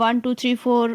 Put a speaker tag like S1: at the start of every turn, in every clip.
S1: 1 2 3 4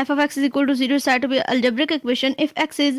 S1: f of x is equal to 0 is said to be algebraic equation if x is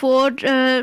S1: 4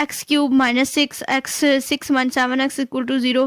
S1: x³ - 6 x 6 - 7x = 0،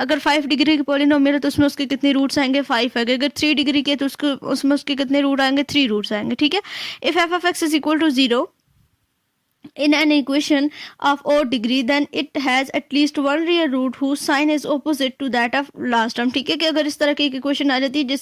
S1: अगर 5 degree की polynomial है तो उसमें उसके कितने रूट्स आएंगे, 5 आएंगे। अगर 3 डिग्री के तो उसमें उसके कितने रूट आएंगे, 3 रूट्स आएंगे, ठीक है। If f of x is equal to 0 in an equation of odd degree, then it has at least one real root whose sign is opposite to that of last term। ठीक है, कि अगर इस तरह की इक्वेशन आ जाती है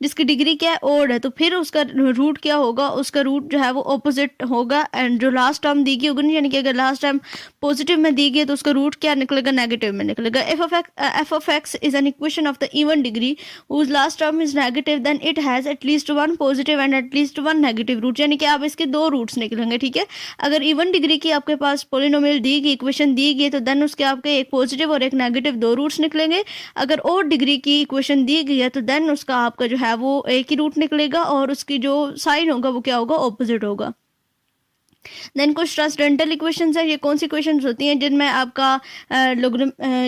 S1: जिसकी डिग्री क्या है, ओड है, तो फिर उसका रूट क्या होगा, उसका रूट जो है वो ऑपोजिट होगा एंड जो लास्ट टर्म दी गई होगी, यानी कि अगर लास्ट टर्म पॉजिटिव में दी गई तो उसका रूट क्या निकलेगा, नेगेटिव में निकलेगा। F of x is an equation of the even degree whose last term is negative, then it has at least one positive and at least one negative root। यानी कि आप इसके दो रूट्स निकलेंगे, ठीक है। अगर इवन डिग्री की आपके पास पोलिनोमियल दी गई, इक्वेशन दी गई, तो देन उसके आपके एक पॉजिटिव और एक नेगेटिव दो रूट्स निकलेंगे। अगर और डिग्री की इक्वेशन दी गई है तो देन उसका आपका जो है वो एक ही रूट निकलेगा और उसकी जो साइन होगा वो क्या होगा, ऑपोजिट होगा। देन कुछ ट्रांसडेंटल इक्वेशंस है। ये कौन सी इक्वेशंस होती हैं जिनमें आपका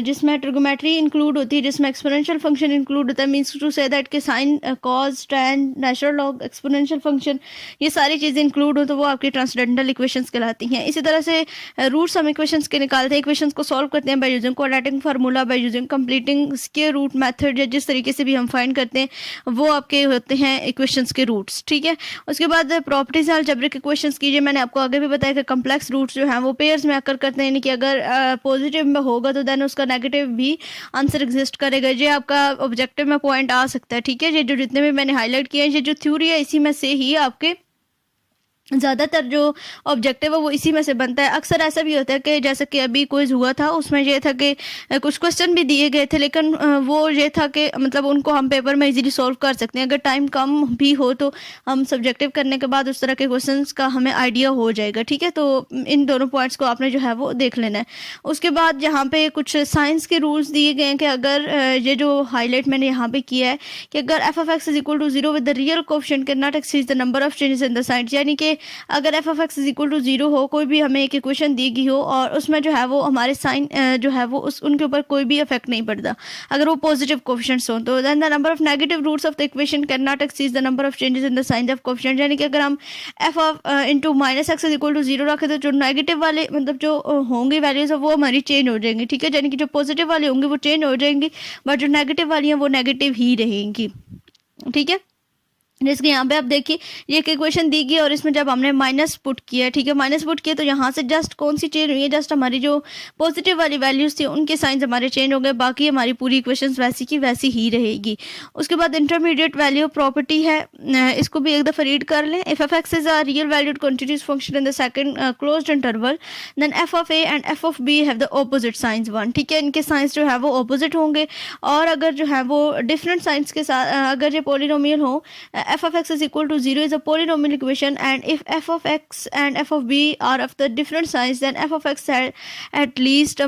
S1: जिसमें ट्रिगोमेट्री इंक्लूड होती है, जिसमें एक्सपोनेंशियल फंक्शन इंक्लूड होता है, मींस टू से दैट के sine, cos, tan, natural log, exponential function, ये सारी चीज़ें इंक्लूड हो तो वो आपकी ट्रांसडेंटल इक्वेशंस कहलाती हैं। इसी तरह से रूट्स हम इक्वेशंस के निकालते हैं, इक्वेशंस को सॉल्व करते हैं by using quadratic formula, by using completing square root method, या जिस तरीके से भी हम फाइंड करते हैं वो आपके होते हैं इक्वेशंस के रूट्स, ठीक है। उसके बाद प्रॉपर्टीज अलजेब्रिक इक्वेशंस कीजिए, मैंने आपको आगे भी बताया कि कॉम्प्लेक्स रूट्स जो हैं वो पेयर्स में आकर करते हैं, यानी कि अगर पॉजिटिव में होगा तो देन उसका नेगेटिव भी आंसर एग्जिस्ट करेगा। ये आपका ऑब्जेक्टिव में पॉइंट आ सकता है, ठीक है। ये जो जितने भी मैंने हाईलाइट किए हैं, ये जो थ्योरी है इसी में से ही आपके ज़्यादातर जो ऑब्जेक्टिव है वो इसी में से बनता है। अक्सर ऐसा भी होता है कि जैसे कि अभी क्विज हुआ था, उसमें ये था कि कुछ क्वेश्चन भी दिए गए थे, लेकिन वो ये था कि मतलब उनको हम पेपर में इजीली सॉल्व कर सकते हैं। अगर टाइम कम भी हो तो हम सब्जेक्टिव करने के बाद उस तरह के क्वेश्चंस का हमें आइडिया हो जाएगा, ठीक है। तो इन दोनों पॉइंट्स को आपने जो है वो देख लेना है। उसके बाद यहाँ पे कुछ साइंस के रूल्स दिए गए हैं कि अगर ये जो हाईलाइट मैंने यहाँ पे किया है कि अगर f of x is equal to 0 with the real coefficient can not exceed the number of changes in the signs, यानी कि अगर f of x is equal to 0 हो, कोई भी हमें एक इक्वेशन दी गई हो और उसमें जो है वो हमारे साइन जो है वो उनके ऊपर कोई भी इफेक्ट नहीं पड़ता, अगर वो पॉजिटिव कोएफिशिएंट्स हो, तो then the number of negative roots of the equation can not exceed the number of changes in the sign of coefficient. यानी कि अगर हम f of into minus x is equal to 0 रखें तो जो negative वाले मतलब जो होंगी वैल्यूज वो हमारी चेंज हो जाएंगी, ठीक है। यानी कि जो पॉजिटिव वाले होंगे वो चेंज हो जाएंगी, बट जो नेगेटिव वाली हैं वो नेगेटिव ही रहेंगी, ठीक है। जैसे कि यहाँ पे आप देखिए ये एक इक्वेशन दी गई और इसमें जब हमने माइनस पुट किया, ठीक है, माइनस पुट किया तो यहाँ से जस्ट कौन सी चेंज हुई है, जस्ट हमारी जो पॉजिटिव वाली वैल्यूज थी उनके साइंस हमारे चेंज हो गए, बाकी हमारी पूरी इक्वेशंस वैसी की वैसी ही रहेगी। उसके बाद इंटरमीडिएट वैल्यू प्रॉपर्टी है, इसको भी एक दफ़ा रीड कर लें। If F X is a real valued continuous function in the second closed interval, then F of A and F of B have the opposite signs 1, ठीक है। इनके साइंस जो है वो ऑपोजिट होंगे और अगर जो है वो डिफरेंट साइंस के साथ अगर ये पॉलिनोमियल हो, F of x is equal to 0 is a polynomial equation, and if f of x and f of b are of the different signs, then f of x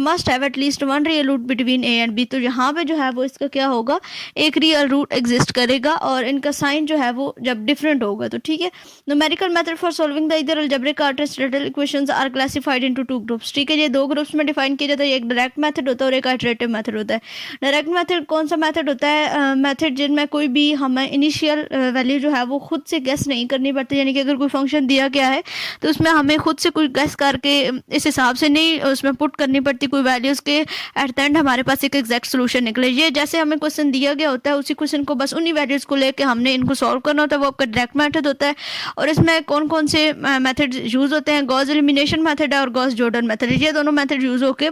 S1: must have at least one real root between a and b। तो यहाँ पे जो है वो इसका क्या होगा, एक रियल रूट एग्जिस्ट करेगा और इनका साइन जो है वो जब डिफरेंट होगा, तो ठीक है। Numerical method for solving the either algebraic और transcendental equations are classified into 2 groups, ठीक है। ये दो ग्रुप्स में डिफाइन किया जाता है, एक डायरेक्ट मेथड होता है और एक आइटरेटिव मेथड होता है। डायरेक्ट मेथड कौन सा मेथड होता है, मेथड जिनमें कोई भी हमें इनिशियल वैल्यू जो है वो खुद से गेस नहीं करनी पड़ती, यानी कि अगर कोई फंक्शन दिया गया है तो उसमें हमें खुद से कोई गेस करके इस हिसाब से नहीं उसमें पुट करनी पड़ती कोई वैल्यूज के एट द एंड हमारे पास एक एग्जैक्ट सोल्यूशन निकले। ये जैसे हमें क्वेश्चन दिया गया होता है उसी क्वेश्चन को बस उन्हीं वैल्यूज को लेके हमने इनको सॉल्व करना होता है, वो आपका डायरेक्ट मेथड होता है। और इसमें कौन कौन से मेथड यूज होते हैं, गॉस एलिमिनेशन मेथड है और गॉस जॉर्डन मेथड, ये दोनों मेथड यूज होके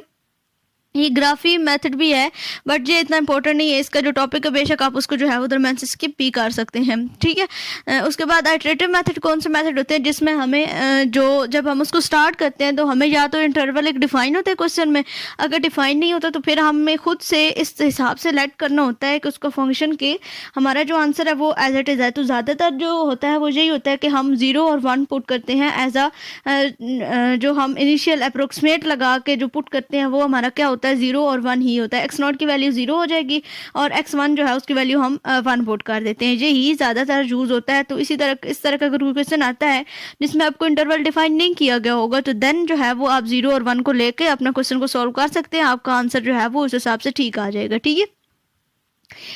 S1: ये ग्राफी मेथड भी है, बट ये इतना इंपॉर्टेंट नहीं है। इसका जो टॉपिक है बेशक आप उसको जो है वो दरम्यान से स्किप भी कर सकते हैं, ठीक है। उसके बाद आइटरेटिव मेथड कौन से मेथड होते हैं जिसमें हमें जो जब हम उसको स्टार्ट करते हैं तो हमें या तो इंटरवल एक डिफाइन होता है क्वेश्चन में, अगर डिफाइन नहीं होता तो फिर हमें खुद से इस हिसाब से लेट करना होता है कि उसका फंक्शन के हमारा जो आंसर है वो एज इट इज़ है। तो ज़्यादातर जो होता है वो यही होता है कि हम 0 और 1 पुट करते हैं एज जो हम इनिशियल अप्रोक्सीमेट लगा के जो पुट करते हैं वो हमारा क्या होता है, 0 और 1 ही होता है। x0 की वैल्यू 0 हो जाएगी और x1 जो है उसकी वैल्यू हम 1 पुट कर देते हैं, यही ज़्यादातर यूज़ होता है। तो इस तरह का अगर क्वेश्चन आता है जिसमें आपको इंटरवल डिफाइन नहीं किया गया होगा तो देन जो है वो आप 0 और 1 को लेके अपना क्वेश्चन को सॉल्व कर सकते हैं, आपका आंसर जो है वो उस हिसाब से ठीक आ जाएगा, ठीक है।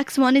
S1: x1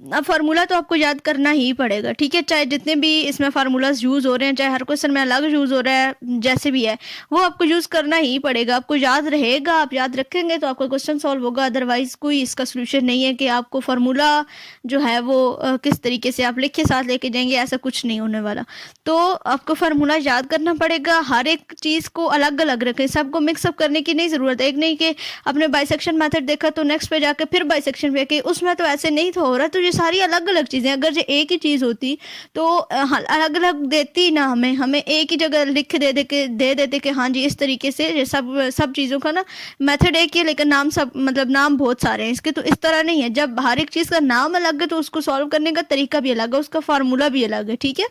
S1: अब फार्मूला तो आपको याद करना ही पड़ेगा, ठीक है, चाहे जितने भी इसमें फार्मूलाज यूज़ हो रहे हैं, चाहे हर क्वेश्चन में अलग यूज़ हो रहा है, जैसे भी है वो आपको यूज़ करना ही पड़ेगा। आपको याद रहेगा, आप याद रखेंगे तो आपका क्वेश्चन सॉल्व होगा, अदरवाइज कोई इसका सोल्यूशन नहीं है कि आपको फार्मूला जो है वो किस तरीके से आप लिख के साथ लेके जाएंगे, ऐसा कुछ नहीं होने वाला। तो आपको फार्मूला याद करना पड़ेगा, हर एक चीज़ को अलग अलग रखें, सबको मिक्सअप करने की नहीं ज़रूरत है। एक नहीं कि आपने बाइसेक्शन मेथड देखा तो नेक्स्ट पे जाके फिर बाइसेक्शन पे कि उसमें तो ऐसे नहीं तो हो रहा। तो ये सारी अलग अलग चीज़ें, अगर ये एक ही चीज़ होती तो अलग अलग देती ना, हमें एक ही जगह लिख दे देते कि हाँ जी इस तरीके से ये सब चीज़ों का ना मेथड एक ही, लेकिन नाम सब मतलब नाम बहुत सारे हैं इसके। तो इस तरह नहीं है, जब हर एक चीज़ का नाम अलग है तो उसको सॉल्व करने का तरीका भी अलग है, उसका फार्मूला भी अलग है, ठीक है।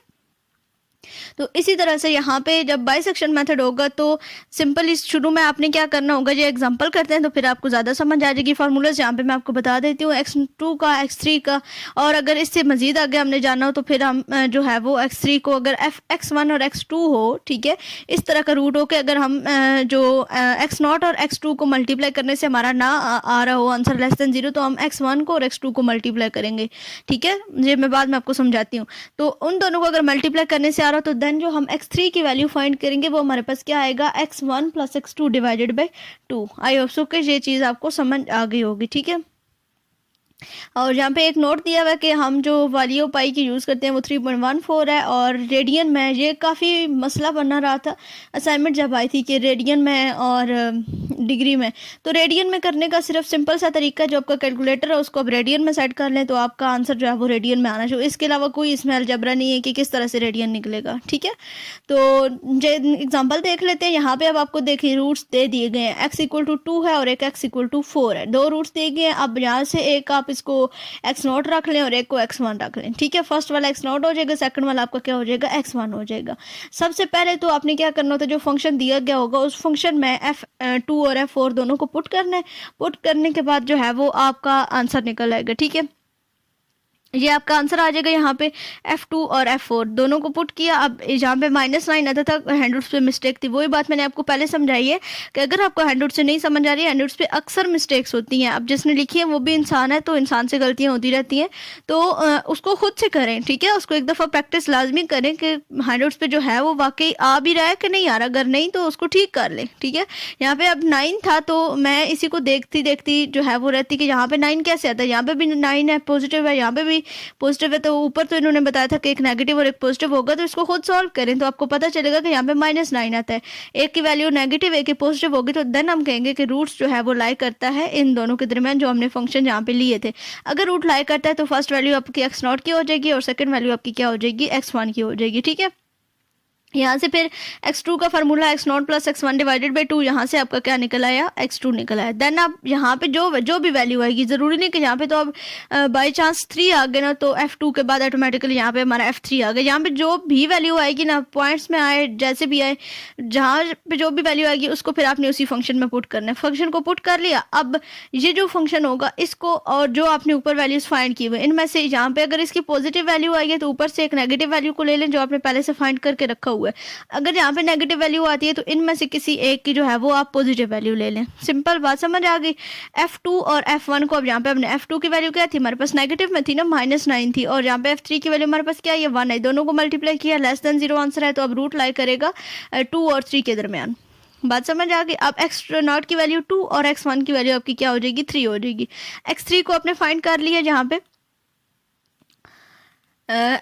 S1: तो इसी तरह से यहाँ पे जब बाइसेक्शन मेथड होगा तो सिंपली शुरू में आपने क्या करना होगा, ये एग्जांपल करते हैं तो फिर आपको ज़्यादा समझ आ जाएगी। फार्मूलाज यहाँ पे मैं आपको बता देती हूँ, x2 का, x3 का, और अगर इससे मज़ीद आगे हमने जाना हो तो फिर हम जो है वो x3 को अगर x1 और x2 हो, ठीक है, इस तरह का रूट हो कि अगर हम जो x0 और x2 को मल्टीप्लाई करने से हमारा ना आ रहा हो आंसर लेस देन 0, तो हम x1 को और x2 को मल्टीप्लाई करेंगे, ठीक है, ये मैं बाद में आपको समझाती हूँ। तो उन दोनों को अगर मल्टीप्लाई करने से आ रहा हो तो देन जो हम x3 की वैल्यू फाइंड करेंगे वो हमारे पास क्या आएगा, x1 plus x2 divided by 2। I hope so कि ये चीज़ आपको समझ आ गई होगी, ठीक है। और यहाँ पे एक नोट दिया हुआ है कि हम जो वैल्यू पाई की यूज़ करते हैं वो 3.14 है, और रेडियन में ये काफ़ी मसला बना रहा था असाइनमेंट जब आई थी कि रेडियन में और डिग्री में। तो रेडियन में करने का सिर्फ सिंपल सा तरीका, जो आपका कैलकुलेटर है उसको आप रेडियन में सेट कर लें तो आपका आंसर जो है वो रेडियन में आना चाहिए। इसके अलावा कोई इसमें अलजबरा नहीं है कि किस तरह से रेडियन निकलेगा, ठीक है। तो एग्जाम्पल देख लेते हैं। यहाँ पे अब आपको देखिए रूट्स दे दिए गए हैं, x=2 है और एक x=4 है, दो रूट्स दिए गए हैं। अब यहाँ से एक आप इसको x0 रख लें और एक को x1 रख लें, ठीक है। फर्स्ट वाला x0 हो जाएगा, सेकंड वाला आपका क्या हो जाएगा, x1 हो जाएगा। सबसे पहले तो आपने क्या करना होता है, जो फंक्शन दिया गया होगा उस फंक्शन में f2 और f4 दोनों को पुट करना है। पुट करने के बाद जो है वो आपका आंसर निकल आएगा, ठीक है। ये आपका आंसर आ जाएगा। यहाँ पे f2 और f4 दोनों को पुट किया। अब यहाँ पे -9 आता था, हैंडआउट्स पे मिस्टेक थी। वही बात मैंने आपको पहले समझाई है कि अगर आपको हैंडआउट से नहीं समझ आ रही है, हैंडआउट्स पे अक्सर मिस्टेक्स होती हैं। अब जिसने लिखी है वो भी इंसान है, तो इंसान से गलतियाँ होती रहती हैं, तो उसको खुद से करें, ठीक है। उसको एक दफ़ा प्रैक्टिस लाजमी करें कि हैंडआउट्स पे जो है वो वाकई आ भी रहा है कि नहीं आ रहा। अगर नहीं तो उसको ठीक कर लें, ठीक है। यहाँ पे अब 9 था तो मैं इसी को देखती देखती जो है वो रहती कि यहाँ पे 9 कैसे आता है, यहाँ पे भी 9 है, पॉजिटिव है, यहाँ पे भी पॉजिटिव है। तो ऊपर तो इन्होंने बताया था कि एक नेगेटिव और एक पॉजिटिव होगा, तो इसको खुद सॉल्व करें तो आपको पता चलेगा कि यहाँ पे -9 आता है। एक की वैल्यू नेगेटिव, एक की पॉजिटिव होगी, तो देन हम कहेंगे कि रूट्स जो है वो लाई करता है इन दोनों के दरमियान जो हमने फंक्शन यहाँ पे लिए थे। अगर रूट लाई करता है तो फर्स्ट वैल्यू आपकी x0 की हो जाएगी और सेकंड वैल्यू आपकी क्या हो जाएगी, x1 की हो जाएगी, ठीक है। यहाँ से फिर x2 का formula x0 plus x1 divided by 2, यहाँ से आपका क्या निकल आया, x2 निकल आया। देन आप यहाँ पे जो भी वैल्यू आएगी, ज़रूरी नहीं कि यहाँ पे तो अब बाई चांस 3 आ गए ना तो f2 के बाद ऑटोमेटिकली यहाँ पे हमारा f3 आ गया। यहाँ पे जो भी वैल्यू आएगी ना, पॉइंट्स में आए जैसे भी आए, जहाँ पे जो भी वैल्यू आएगी उसको फिर आपने उसी फंक्शन में पुट करना है। फंक्शन को पुट कर लिया। अब ये जो फंक्शन होगा इसको और जो आपने ऊपर वैल्यूज फाइंड की हुई इनमें से यहाँ पे अगर इसकी पॉजिटिव वैल्यू आई है तो ऊपर से एक नेगेटिव वैल्यू को ले लें जो आपने पहले से फाइंड करके रखा हुआ है। अगर यहाँ पे नेगेटिव वैल्यू आती है तो इनमें से किसी एक की जो है वो आप पॉजिटिव वैल्यू ले लें। सिंपल बात समझ आ गई। f2 और f1 को अब यहाँ पे हमने f2 की वैल्यू क्या थी हमारे पास, नेगेटिव में थी ना, -9 थी, और यहाँ पे f3 की वैल्यू हमारे पास क्या है, ये 1 है। दोनों को मल्टीप्लाई किया, लेस देन 0 आंसर है, तो अब रूट लाई करेगा 2 और 3 के दरमियान। बात समझ आ गई। अब x0 की वैल्यू 2 और x1 की वैल्यू आपकी क्या हो जाएगी, 3 हो जाएगी। x3 को आपने फाइंड कर लिया, जहाँ पे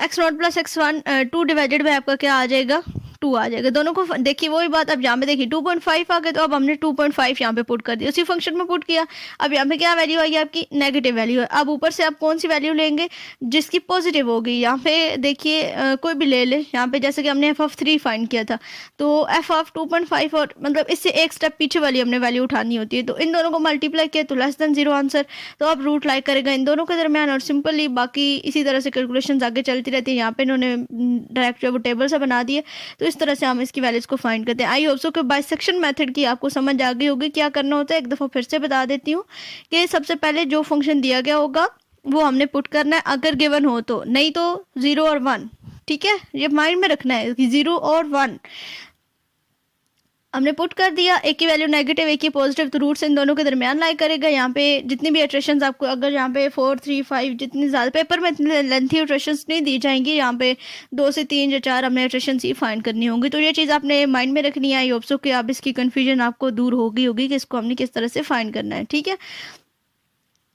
S1: x0 plus x1 2 divided by आपका क्या आ जाएगा, 2 आ जाएगा। दोनों को देखिए वही बात। अब यहाँ पे देखिए 2.5 आ गए, तो अब हमने 2.5 यहाँ पे पुट कर दिया, उसी फंक्शन में पुट किया। अब यहाँ पे क्या वैल्यू आई आपकी, नेगेटिव वैल्यू है। अब ऊपर से आप कौन सी वैल्यू लेंगे, जिसकी पॉजिटिव होगी। यहाँ पे देखिए कोई भी ले ले, यहाँ पे जैसे कि हमने f3 फाइंड किया था, तो f2.5 और मतलब इससे एक स्टेप पीछे वाली हमने वैल्यू उठानी होती है। तो इन दोनों को मल्टीप्लाई किया तो लेस देन 0 आंसर, तो अब रूट लाई करेगा इन दोनों के दरमियान। और सिंपली बाकी इसी तरह से कैलकुलेशन आगे चलती रहती है। यहाँ पे इन्होंने डायरेक्ट जो वो टेबल से बना दिए, तो इस तरह से हम इसकी वैल्यूज को फाइंड करते हैं। आई होप सो कि बाइसेक्शन मेथड की आपको समझ आ गई होगी। क्या करना होता है एक दफ़ा फिर से बता देती हूँ कि सबसे पहले जो फंक्शन दिया गया होगा वो हमने पुट करना है, अगर गिवन हो तो, नहीं तो 0 और 1, ठीक है। ये माइंड में रखना है कि 0 और 1। हमने पुट कर दिया, एक की वैल्यू नेगेटिव एक की पॉजिटिव, तो रूट्स इन दोनों के दरमियान लाई करेगा। यहाँ पे जितनी भी इटरेशंस आपको, अगर यहाँ पे 4, 3, 5 जितनी ज़्यादा पेपर में इतनी लेंथी इटरेशंस नहीं दी जाएंगी, यहाँ पे 2 से 3 या 4 हमने इटरेशंस ही फाइंड करनी होंगी। तो ये चीज़ आपने माइंड में रखनी है। आई होप सो कि आप इसकी कन्फ्यूजन आपको दूर होगी कि इसको हमने किस तरह से फाइंड करना है, ठीक है।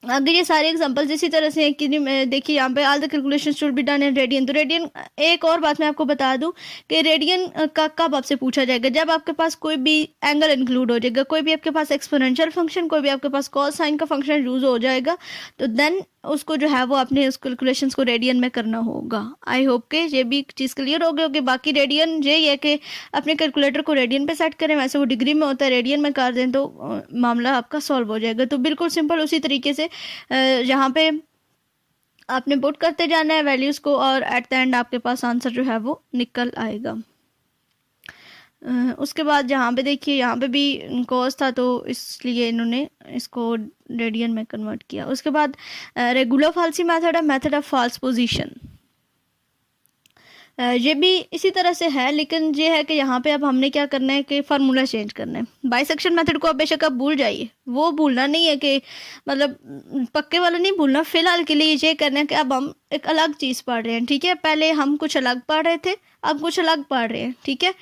S1: अगर ये सारे एग्जांपल्स इसी तरह से हैं कि देखिए यहाँ पे all the calculation should be done in radian. तो रेडियन, एक और बात मैं आपको बता दूं कि रेडियन का कब आपसे पूछा जाएगा, जब आपके पास कोई भी एंगल इंक्लूड हो जाएगा, कोई भी आपके पास एक्सपोनेंशियल फंक्शन, कोई भी आपके पास कॉस साइन का फंक्शन यूज हो जाएगा, तो देन उसको जो है वो अपने उस कैलकुलेशंस को रेडियन में करना होगा। आई होप के ये भी चीज़ क्लियर हो गई होगी। बाकी रेडियन यही है कि अपने कैलकुलेटर को रेडियन पे सेट करें, वैसे वो डिग्री में होता है, रेडियन में कर दें तो मामला आपका सॉल्व हो जाएगा। तो बिल्कुल सिंपल उसी तरीके से यहाँ पे आपने पुट करते जाना है वैल्यूज़ को, और एट द एंड आपके पास आंसर जो है वो निकल आएगा। उसके बाद यहाँ पे देखिए, यहाँ पे भी कॉस था तो इसलिए इन्होंने इसको रेडियन में कन्वर्ट किया। उसके बाद रेगुलर फाल्सी मेथड है, मेथड ऑफ फॉल्स पोजीशन। ये भी इसी तरह से है, लेकिन ये है कि यहाँ पे अब हमने क्या करना है कि फार्मूला चेंज करना है। बाइसेक्शन मेथड को अब बेशक आप भूल जाइए, वो भूलना नहीं है कि मतलब पक्के वाला नहीं भूलना। फिलहाल के लिए ये करना है कि अब हम एक अलग चीज़ पढ़ रहे हैं, ठीक है। पहले हम कुछ अलग पढ़ रहे थे, अब कुछ अलग पढ़ रहे हैं, ठीक है।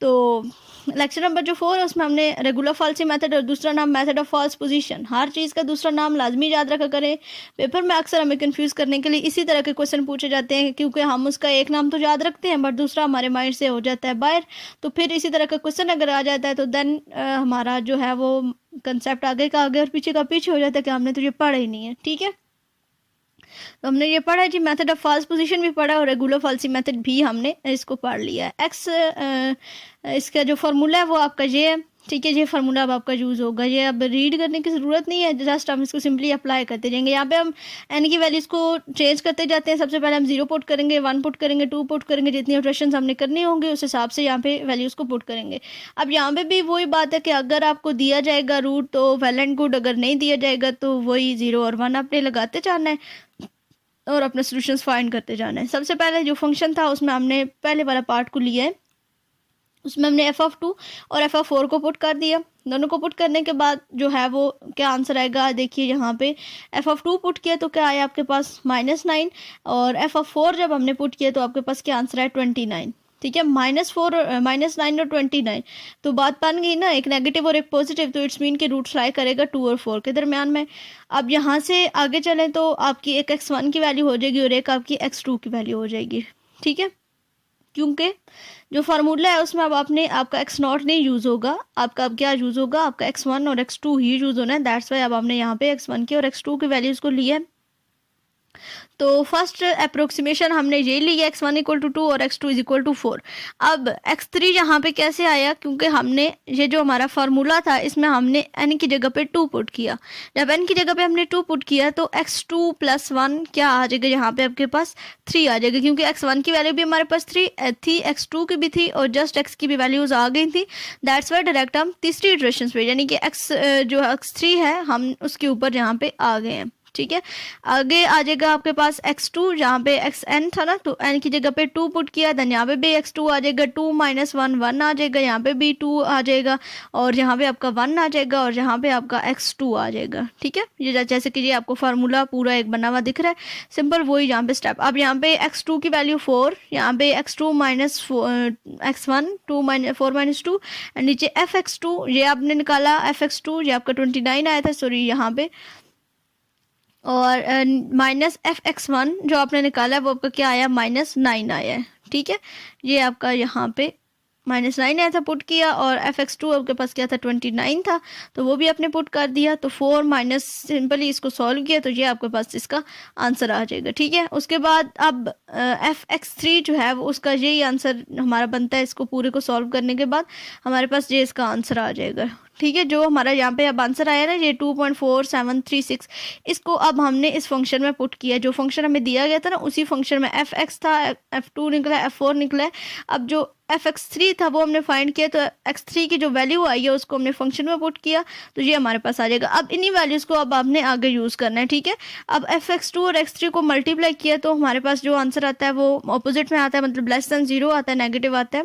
S1: तो लेक्चर नंबर जो 4 है उसमें हमने रेगुलर फाल्सी मेथड और दूसरा नाम मेथड ऑफ फॉल्स पोजीशन, हर चीज़ का दूसरा नाम लाजमी याद रखा करें। पेपर में अक्सर हमें कंफ्यूज करने के लिए इसी तरह के क्वेश्चन पूछे जाते हैं, क्योंकि हम उसका एक नाम तो याद रखते हैं बट दूसरा हमारे माइंड से हो जाता है बाहर। तो फिर इसी तरह का क्वेश्चन अगर आ जाता है तो देन हमारा जो है वो कंसेप्ट आगे का आगे और पीछे का पीछे हो जाता है कि हमने तो ये पढ़ा ही नहीं है, ठीक है। तो हमने ये पढ़ा है जी, मेथड ऑफ फॉल्स पोजीशन भी पढ़ा और रेगुलर फाल्सी मेथड भी हमने इसको पढ़ लिया है। इसका जो फार्मूला है वो आपका ये है, ठीक है। ये फार्मूला अब आपका यूज़ होगा, ये अब रीड करने की ज़रूरत नहीं है, जस्ट हम इसको सिंपली अप्लाई करते जाएंगे। यहाँ पे हम एन की वैल्यूज़ को चेंज करते जाते हैं। सबसे पहले हम 0 पुट करेंगे, 1 पुट करेंगे, 2 पुट करेंगे, जितनी ऑपरेशंस हमने करनी होंगी उस हिसाब से यहाँ पे वैल्यूज़ को पुट करेंगे। अब यहाँ पे भी वही बात है कि अगर आपको दिया जाएगा रूट तो वेल एंड गुड, अगर नहीं दिया जाएगा तो वही 0 और 1 आपने लगाते जाना है और अपने सॉल्यूशंस फाइंड करते जाना है। सबसे पहले जो फंक्शन था उसमें हमने पहले वाला पार्ट को लिया है, उसमें हमने f(2) और f(4) को पुट कर दिया। दोनों को पुट करने के बाद जो है वो क्या आंसर आएगा, देखिए यहाँ पे f(2) पुट किया तो क्या आया आपके पास -9, और f(4) जब हमने पुट किया तो आपके पास क्या आंसर है 29, ठीक है। -9 और 29, तो बात बन गई ना, एक नेगेटिव और एक पॉजिटिव, तो इट्स मीन के रूट्स लाई करेगा 2 और 4 के दरमियान में। अब यहाँ से आगे चलें तो आपकी एक x1 की वैल्यू हो जाएगी और एक आपकी x2 की वैल्यू हो जाएगी, ठीक है। क्योंकि जो फार्मूला है उसमें अब आपका x0 नहीं यूज़ होगा, आपका अब क्या यूज़ होगा, आपका x1 और x2 ही यूज़ होना है। दैट्स वाई अब हमने यहाँ पे x1 की और x2 की वैल्यूज़ को लिया है। तो फर्स्ट अप्रोक्सीमेशन हमने ये लिया, x1 = 2 और x2 = 4। अब x3 यहाँ पे कैसे आया, क्योंकि हमने ये जो हमारा फार्मूला था इसमें हमने n की जगह पे 2 पुट किया। जब n की जगह पे हमने 2 पुट किया तो x2 + 1 क्या आ जाएगा, यहाँ पे आपके पास 3 आ जाएगा, क्योंकि x1 की वैल्यू भी हमारे पास 3 थी, x2 की भी थी और जस्ट x की भी वैल्यूज आ गई थी। दैट्स वाई डायरेक्ट हम तीसरी इटरेशन पे, यानी कि जो x3 है हम उसके ऊपर यहाँ पे आ गए हैं, ठीक है। आगे आ जाएगा आपके पास x2, जहाँ पे xn था ना, तो n की जगह पे 2 पुट किया, देन यहाँ पे भी x2 आ जाएगा, 2 - 1 1 आ जाएगा, यहाँ पे भी 2 आ जाएगा और यहाँ पे आपका 1 आ जाएगा और यहाँ पे आपका x2 आ जाएगा, ठीक है। ये जैसे कि ये आपको फार्मूला पूरा एक बना हुआ दिख रहा है, सिंपल वही यहाँ पे स्टेप। अब यहाँ पे x2 की वैल्यू 4, यहाँ पे x2 - x1 2 - 4 - 2 एंड नीचे fx2, ये आपने निकाला fx2, ये आपका 29 आया था, सॉरी यहाँ पे, और -fx1 जो आपने निकाला है वो आपका क्या आया, -9 आया है, ठीक है। ये आपका यहाँ पे -9 आया था, पुट किया, और fx2 आपके पास क्या था 29 था, तो वो भी आपने पुट कर दिया, तो 4 माइनस सिंपली इसको सॉल्व किया तो ये आपके पास इसका आंसर आ जाएगा, ठीक है। उसके बाद अब fx3 जो है वो उसका यही आंसर हमारा बनता है, इसको पूरे को सॉल्व करने के बाद हमारे पास ये इसका आंसर आ जाएगा, ठीक है। जो हमारा यहाँ पे अब आंसर आया ना ये 2.4736, इसको अब हमने इस फंक्शन में पुट किया, जो फंक्शन हमें दिया गया था ना उसी फंक्शन में fx था, f2 निकला, f4 निकला है। अब जो fx3 था वो हमने फाइंड किया, तो x3 की जो वैल्यू आई है उसको हमने फंक्शन में पुट किया, तो ये हमारे पास आ जाएगा। अब इन्हीं वैल्यूज़ को अब आपने आगे यूज़ करना है, ठीक है। अब fx2 और x3 को मल्टीप्लाई किया तो हमारे पास जो आंसर आता है वो अपोजिट में आता है, मतलब <0 आता है, नेगेटिव आता है।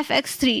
S1: fx3.